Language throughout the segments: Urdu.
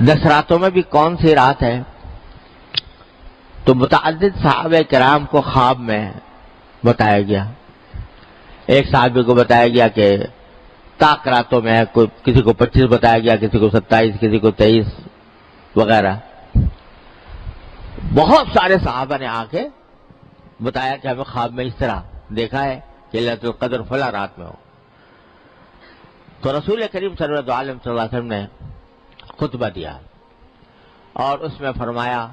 10 راتوں میں بھی کون سی رات ہے؟ تو متعدد صحابہ کرام کو خواب میں بتایا گیا. ایک صحابی کو بتایا گیا کہ طاق راتوں میں ہے، کسی کو 25 بتایا گیا، کسی کو 27، کسی کو 23 وغیرہ. بہت سارے صحابہ نے آ کے بتایا کہ ہمیں خواب میں اس طرح دیکھا ہے کہ ليلۃ القدر فلاں رات میں ہو. تو رسول کریم صلی اللہ علیہ وسلم نے خطبہ دیا اور اس میں فرمایا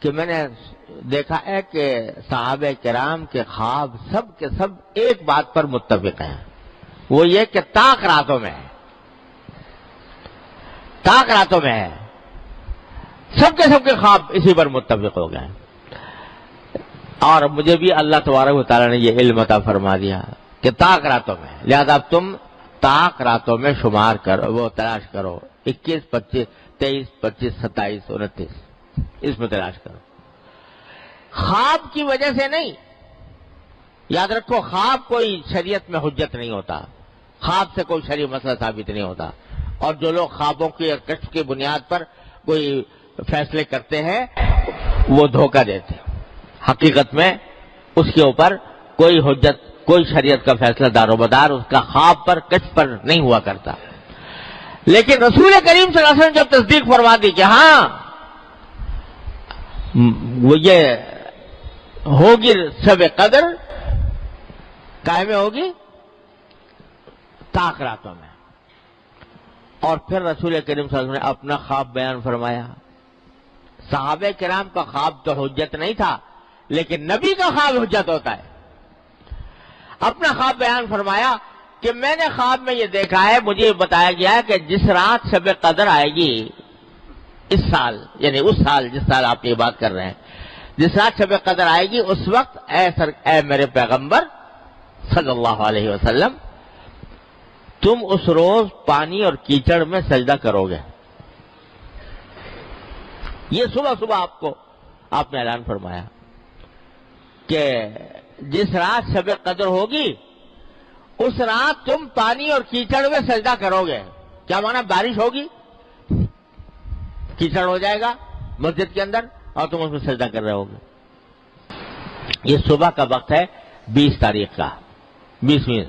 کہ میں نے دیکھا ہے کہ صحابہ کرام کے خواب سب کے سب ایک بات پر متفق ہیں، وہ یہ کہ طاق راتوں میں ہے، طاق راتوں میں ہے. سب کے خواب اسی پر متفق ہو گئے. اور مجھے بھی اللہ تبارک و تعالیٰ نے یہ علم عطا فرما دیا کہ طاق راتوں میں ہے، لہذا اب تم طاق راتوں میں شمار کرو، وہ تلاش کرو، 21، 25، 23، 25، 27، 29 اس میں تلاش کرو. خواب کی وجہ سے نہیں، یاد رکھو خواب کوئی شریعت میں حجت نہیں ہوتا، خواب سے کوئی شرعی مسئلہ ثابت نہیں ہوتا. اور جو لوگ خوابوں کی اور کشف کی بنیاد پر کوئی فیصلے کرتے ہیں وہ دھوکہ دیتے ہیں. حقیقت میں اس کے اوپر کوئی حجت، کوئی شریعت کا فیصلہ دار و مدار اس کا خواب پر کشف پر نہیں ہوا کرتا. لیکن رسول کریم صلی اللہ علیہ وسلم جب تصدیق فرما دی کہ ہاں وہ یہ ہوگی شب قدر، کائے میں ہوگی؟ طاق راتوں میں. اور پھر رسول کریم صلی اللہ علیہ وسلم نے اپنا خواب بیان فرمایا. صحابہ کرام کا خواب تو حجت نہیں تھا، لیکن نبی کا خواب حجت ہوتا ہے. اپنا خواب بیان فرمایا کہ میں نے خواب میں یہ دیکھا ہے، مجھے یہ بتایا گیا ہے کہ جس رات شب قدر آئے گی اس سال، یعنی اس سال جس سال آپ یہ بات کر رہے ہیں، جس رات شب قدر آئے گی اس وقت اے میرے پیغمبر صلی اللہ علیہ وسلم، تم اس روز پانی اور کیچڑ میں سجدہ کرو گے. یہ صبح آپ نے اعلان فرمایا کہ جس رات شب قدر ہوگی اس رات تم پانی اور کیچڑ میں سجدہ کرو گے. کیا معنی؟ بارش ہوگی، کیچڑ ہو جائے گا مسجد کے اندر اور تم اس میں سجدہ کر رہے ہوگے. یہ صبح کا وقت ہے 20 تاریخ کا، 20ویں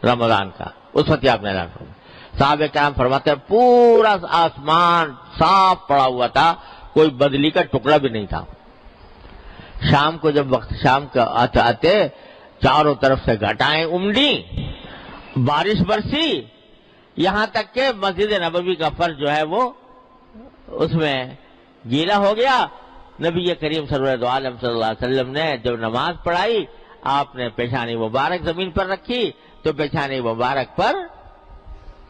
رمضان کا. اس وقت آپ نے اعلان فرمایا. صحابہ کرام فرماتے ہیں پورا آسمان صاف پڑا ہوا تھا، کوئی بدلی کا ٹکڑا بھی نہیں تھا. شام کو جب وقت شام کا آتے چاروں طرف سے گھٹائیں امڑی، بارش برسی، یہاں تک کہ مسجد نبوی کا فرش جو ہے وہ اس میں گیلا ہو گیا. نبی کریم صلی اللہ علیہ وسلم نے جب نماز پڑھائی، آپ نے پیشانی مبارک زمین پر رکھی تو پیشانی مبارک پر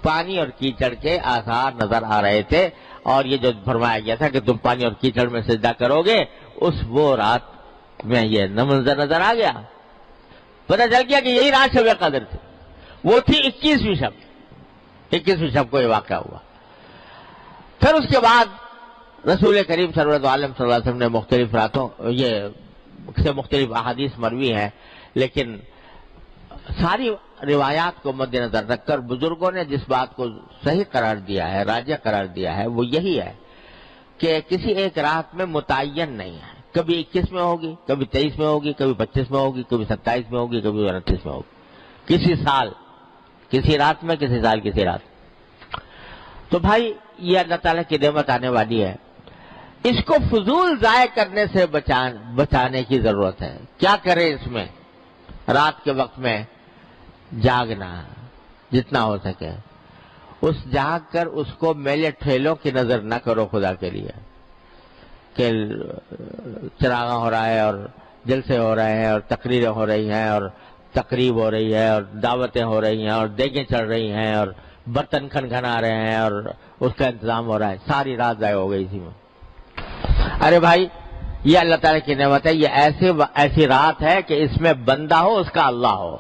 پانی اور کیچڑ کے آثار نظر آ رہے تھے. اور یہ جو فرمایا گیا تھا کہ تم پانی اور کیچڑ میں سجدہ کرو گے، وہ رات میں یہ منظر نظر آ گیا. پتہ چل گیا کہ یہی رات شب قدر تھی. وہ تھی 21ویں شب. 21ویں شب کو یہ واقعہ ہوا. پھر اس کے بعد رسول کریم صلی اللہ علیہ وسلم نے مختلف راتوں یہ سے مختلف احادیث مروی ہیں، لیکن ساری روایات کو مد نظر رکھ کر بزرگوں نے جس بات کو صحیح قرار دیا ہے، راجح قرار دیا ہے، وہ یہی ہے کہ کسی ایک رات میں متعین نہیں ہے. کبھی 21 میں ہوگی، کبھی 23 میں ہوگی، کبھی 25 میں ہوگی، کبھی 27 میں ہوگی، کبھی 29 میں ہوگی. کسی سال کسی رات میں، کسی سال کسی رات. تو بھائی یہ اللہ تعالیٰ کی نعمت آنے والی ہے، اس کو فضول ضائع کرنے سے بچانے کی ضرورت ہے. کیا کرے اس میں؟ رات کے وقت میں جاگنا جتنا ہو سکے. اس جاگ کر اس کو میلے ٹھیلوں کی نظر نہ کرو خدا کے لیے کہ چراغاں ہو رہا ہے اور جلسے ہو رہے ہیں اور تقریریں ہو رہی ہیں اور تقریب ہو رہی ہے اور دعوتیں ہو رہی ہیں اور دیگیں چڑھ رہی ہیں اور برتن کھنکھنا رہے ہیں اور اس کا انتظام ہو رہا ہے. ساری رات ضائع ہو گئی اسی میں. ارے بھائی یہ اللہ تعالیٰ کی نعمت ہے. یہ ایسی رات ہے کہ اس میں بندہ ہو، اس کا اللہ ہو،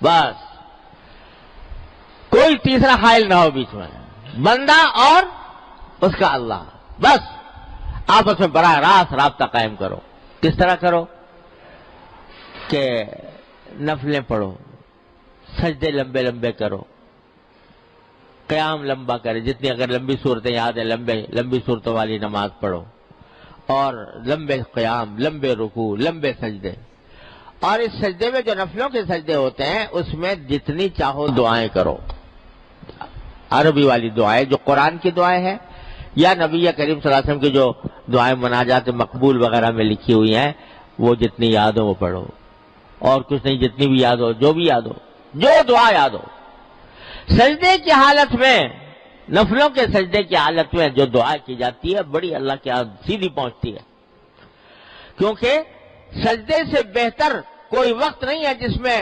بس کوئی تیسرا حائل نہ ہو بیچ میں. بندہ اور اس کا اللہ، بس آپس میں براہ راست رابطہ قائم کرو. کس طرح کرو؟ کہ نفلیں پڑھو، سجدے لمبے لمبے کرو، قیام لمبا کرے، جتنی اگر لمبی صورتیں یاد ہیں لمبی صورتوں والی نماز پڑھو، اور لمبے قیام، لمبے رکوع، لمبے سجدے. اور اس سجدے میں جو نفلوں کے سجدے ہوتے ہیں اس میں جتنی چاہو دعائیں کرو. عربی والی دعائیں جو قرآن کی دعائیں ہیں یا نبی کریم صلی اللہ علیہ وسلم کی جو دعائیں مناجات مقبول وغیرہ میں لکھی ہوئی ہیں وہ جتنی یاد ہو وہ پڑھو، اور کچھ نہیں، جتنی بھی یاد ہو، جو بھی یاد ہو، جو دعا یاد ہو. سجدے کی حالت میں، نفلوں کے سجدے کی حالت میں جو دعا کی جاتی ہے بڑی اللہ کے ہاں سیدھی پہنچتی ہے، کیونکہ سجدے سے بہتر کوئی وقت نہیں ہے جس میں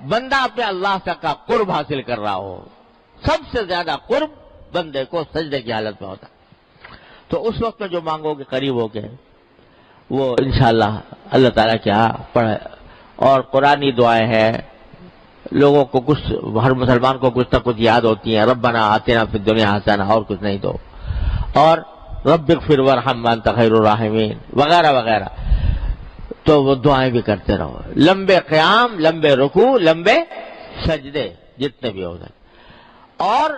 بندہ اپنے اللہ سے کا قرب حاصل کر رہا ہو. سب سے زیادہ قرب بندے کو سجدے کی حالت میں ہوتا ہے. تو اس وقت میں جو مانگو گے قریب ہو کے وہ انشاءاللہ اللہ تعالیٰ کے ہاں پڑھے. اور قرآنی دعائیں ہیں، لوگوں کو کچھ، ہر مسلمان کو کچھ نہ کچھ یاد ہوتی ہیں، ربنا آتنا فی الدنیا حسنہ، اور کچھ نہیں تو، اور رب اغفر وارحم وانت خیر الراحمین وغیرہ وغیرہ. تو وہ دعائیں بھی کرتے رہو، لمبے قیام، لمبے رکوع، لمبے سجدے جتنے بھی ہو جائیں. اور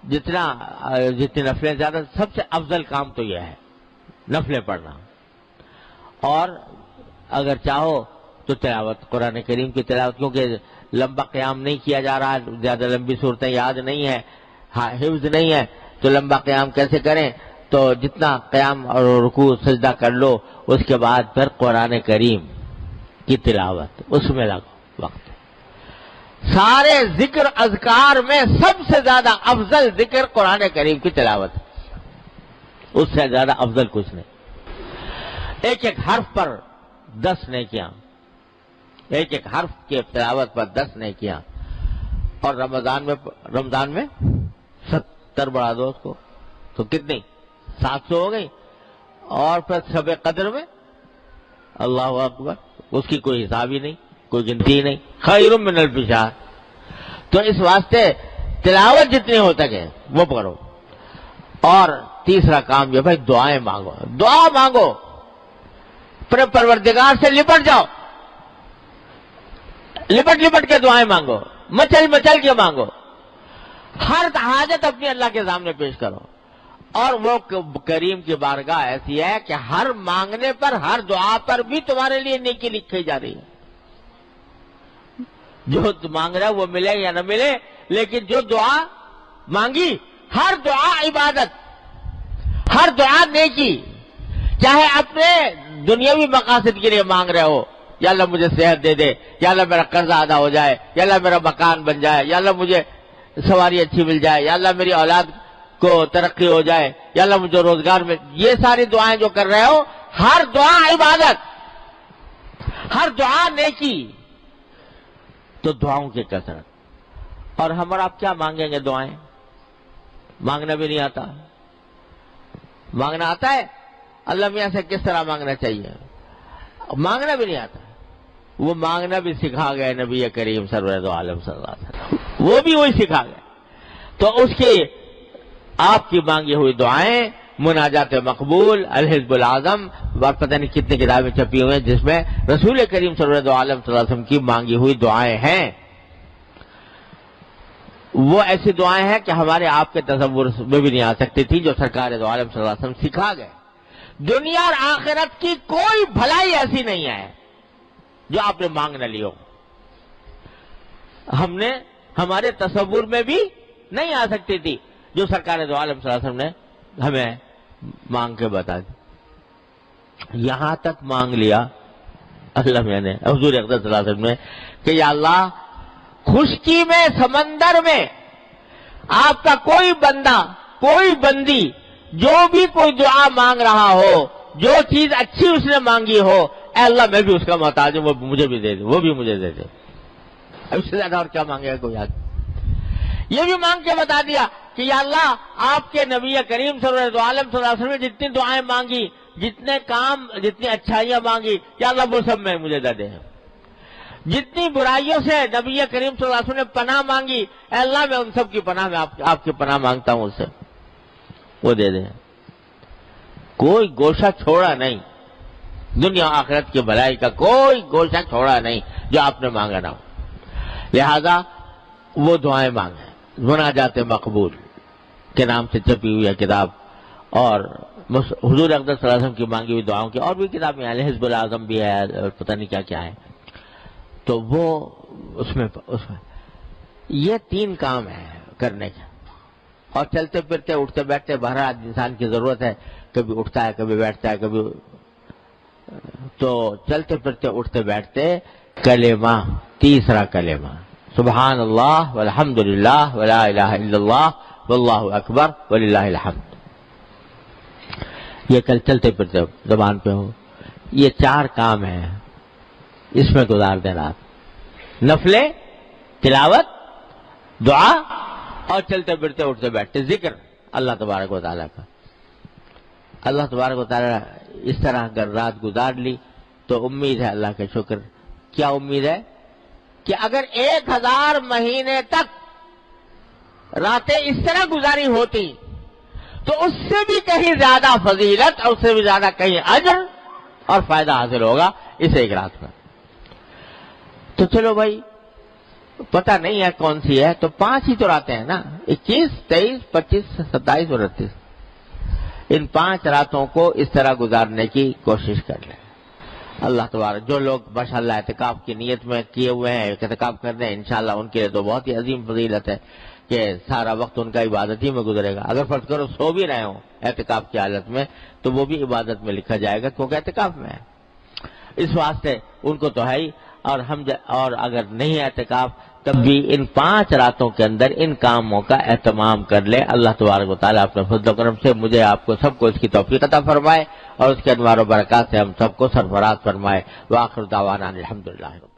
جتنی نفلیں زیادہ، سب سے افضل کام تو یہ ہے نفلیں پڑھنا. اور اگر چاہو تو تلاوت، قرآن کریم کی تلاوت، کیونکہ لمبا قیام نہیں کیا جا رہا، زیادہ لمبی صورتیں یاد نہیں ہے، حفظ نہیں ہے، تو لمبا قیام کیسے کریں؟ تو جتنا قیام اور رکوع سجدہ کر لو، اس کے بعد پھر قرآن کریم کی تلاوت، اس میں لگو وقت. سارے ذکر اذکار میں سب سے زیادہ افضل ذکر قرآن کریم کی تلاوت، اس سے زیادہ افضل کچھ نہیں. ایک ایک حرف پر 10 نیکیاں، ایک ایک حرف کی تلاوت پر 10 نیکیاں. اور رمضان میں 70 بڑھا دو اس کو تو کتنی؟ 700 ہو گئی. اور پھر شب قدر میں اللہ اکبر، اس کی کوئی حساب ہی نہیں، کوئی گنتی ہی نہیں، خیر من الف شہر. تو اس واسطے تلاوت جتنی ہو سکے وہ کرو. اور تیسرا کام یہ بھائی دعائیں مانگو، دعا مانگو، پروردگار سے لپٹ جاؤ، لپٹ کے دعائیں مانگو، مچل کے مانگو. ہر حاجت اپنی اللہ کے سامنے پیش کرو. اور وہ کریم کی بارگاہ ایسی ہے کہ ہر مانگنے پر، ہر دعا پر بھی تمہارے لیے نیکی لکھی جا رہی ہے. جو مانگ رہا ہے وہ ملے یا نہ ملے، لیکن جو دعا مانگی، ہر دعا عبادت، ہر دعا نیکی. چاہے اپنے دنیاوی مقاصد کے لیے مانگ رہے ہو، یا اللہ مجھے صحت دے دے، یا اللہ میرا قرضہ ادا ہو جائے، یا اللہ میرا مکان بن جائے، یا اللہ مجھے سواری اچھی مل جائے، یا اللہ میری اولاد کو ترقی ہو جائے، یا اللہ مجھے روزگار میں، یہ ساری دعائیں جو کر رہے ہو، ہر دعا عبادت، ہر دعا نیکی. تو دعاؤں کی کثرت. اور ہم اور آپ کیا مانگیں گے؟ دعائیں مانگنا بھی نہیں آتا. مانگنا آتا ہے اللہ میاں سے کس طرح مانگنا چاہیے، مانگنا بھی نہیں آتا. وہ مانگنا بھی سکھا گئے نبی کریم سرور عالم صلی اللہ علیہ وسلم، وہ بھی وہی سکھا گئے. تو اس کی آپ کی مانگی ہوئی دعائیں، مناجات مقبول، الحزب العظم، پتہ نہیں کتنی کتابیں چھپی ہوئی ہیں جس میں رسول کریم صلی اللہ علیہ وسلم کی مانگی ہوئی دعائیں ہیں. وہ ایسی دعائیں ہیں کہ ہمارے آپ کے تصور میں بھی نہیں آ سکتی تھی، جو سرکار دو عالم صلی اللہ علیہ وسلم سکھا گئے. دنیا اور آخرت کی کوئی بھلائی ایسی نہیں ہے جو آپ نے مانگ نہ لی ہو. ہمارے تصور میں بھی نہیں آ سکتی تھی جو سرکار دو عالم صلی اللہ علیہ وسلم نے ہمیں مانگ کے بتا دی. یہاں تک مانگ لیا اللہ میں نے، حضور اقدس صلی اللہ علیہ وسلم نے، کہ یا اللہ خشکی میں، سمندر میں آپ کا کوئی بندہ، کوئی بندی جو بھی کوئی دعا مانگ رہا ہو، جو چیز اچھی اس نے مانگی ہو، اے اللہ میں بھی اس کا محتاج ہوں، وہ مجھے بھی دے دے، وہ بھی مجھے دے دے. اس سے زیادہ اور کیا مانگے گا کوئی آدمی؟ یہ بھی مانگ کے بتا دیا کہ یا اللہ آپ کے نبی کریم صلی اللہ علیہ وسلم نے جتنی دعائیں مانگی، جتنے کام، جتنی اچھائیاں مانگی، یا اللہ وہ سب میں مجھے دے دے. جتنی برائیوں سے نبی کریم صلی اللہ علیہ وسلم نے پناہ مانگی، اے اللہ میں ان سب کی پناہ میں آپ کی پناہ مانگتا ہوں، اس سے وہ دے دے. کوئی گوشہ چھوڑا نہیں، دنیا آخرت کی بھلائی کا کوئی گوشہ چھوڑا نہیں جو آپ نے مانگا نہ ہو. لہذا وہ دعائیں مانگیں، مناجات مقبول. کے نام سے چھپی ہوئی ہے کتاب، اور حضور اقدس صلی اللہ علیہ وسلم کی مانگی ہوئی دعاؤں کی اور بھی کتابیں ہیں، حزب الاعظم بھی ہے اور پتہ نہیں کیا کیا ہے. تو وہ اس میں یہ 3 کام ہیں کرنے کے. اور چلتے پھرتے اٹھتے بیٹھتے، بہرحال انسان کی ضرورت ہے، کبھی اٹھتا ہے کبھی بیٹھتا ہے کبھی. تو چلتے پھرتے اٹھتے بیٹھتے کلمہ، تیسرا کلمہ سبحان اللہ والحمد للہ ولا الہ الا اللہ واللہ اکبر وللہ الحمد، یہ کل چلتے پھرتے زبان پہ ہو. یہ 4 کام ہیں، اس میں گزار دیں رات. نفلیں، تلاوت، دعا اور چلتے پھرتے اٹھتے بیٹھتے ذکر اللہ تبارک و تعالیٰ کا. اللہ تبارک و تعالیٰ اس طرح اگر رات گزار لی تو امید ہے اللہ کا شکر. کیا امید ہے؟ کہ اگر 1000 مہینے تک راتیں اس طرح گزاری ہوتی تو اس سے بھی کہیں زیادہ فضیلت اور اس سے بھی زیادہ کہیں اجر اور فائدہ حاصل ہوگا اس ایک رات میں. تو چلو بھائی پتہ نہیں ہے کون سی ہے، تو 5 ہی تو راتیں ہیں نا، 21، 23، 25، 27 اور 29. ان 5 راتوں کو اس طرح گزارنے کی کوشش کر لیں. اللہ تبارک، جو لوگ ماشاءاللہ اعتکاف کی نیت میں کیے ہوئے ہیں، اعتکاف کر رہے ہیں، انشاءاللہ ان کے لیے تو بہت ہی عظیم فضیلت ہے کہ سارا وقت ان کا عبادت ہی میں گزرے گا. اگر فرض کرو سو بھی رہے ہوں اعتکاف کی حالت میں تو وہ بھی عبادت میں لکھا جائے گا کیونکہ اعتکاف میں ہے. اس واسطے ان کو تو ہے ہی. اور اگر نہیں ہے اعتکاف تب بھی ان 5 راتوں کے اندر ان کاموں کا اہتمام کر لے. اللہ تبارک و تعالیٰ اپنے فضل و کرم سے مجھے آپ کو سب کو اس کی توفیق عطا فرمائے اور اس کے انوار و برکات سے ہم سب کو سرفراز فرمائے. وآخر دعوانا الحمدللہ.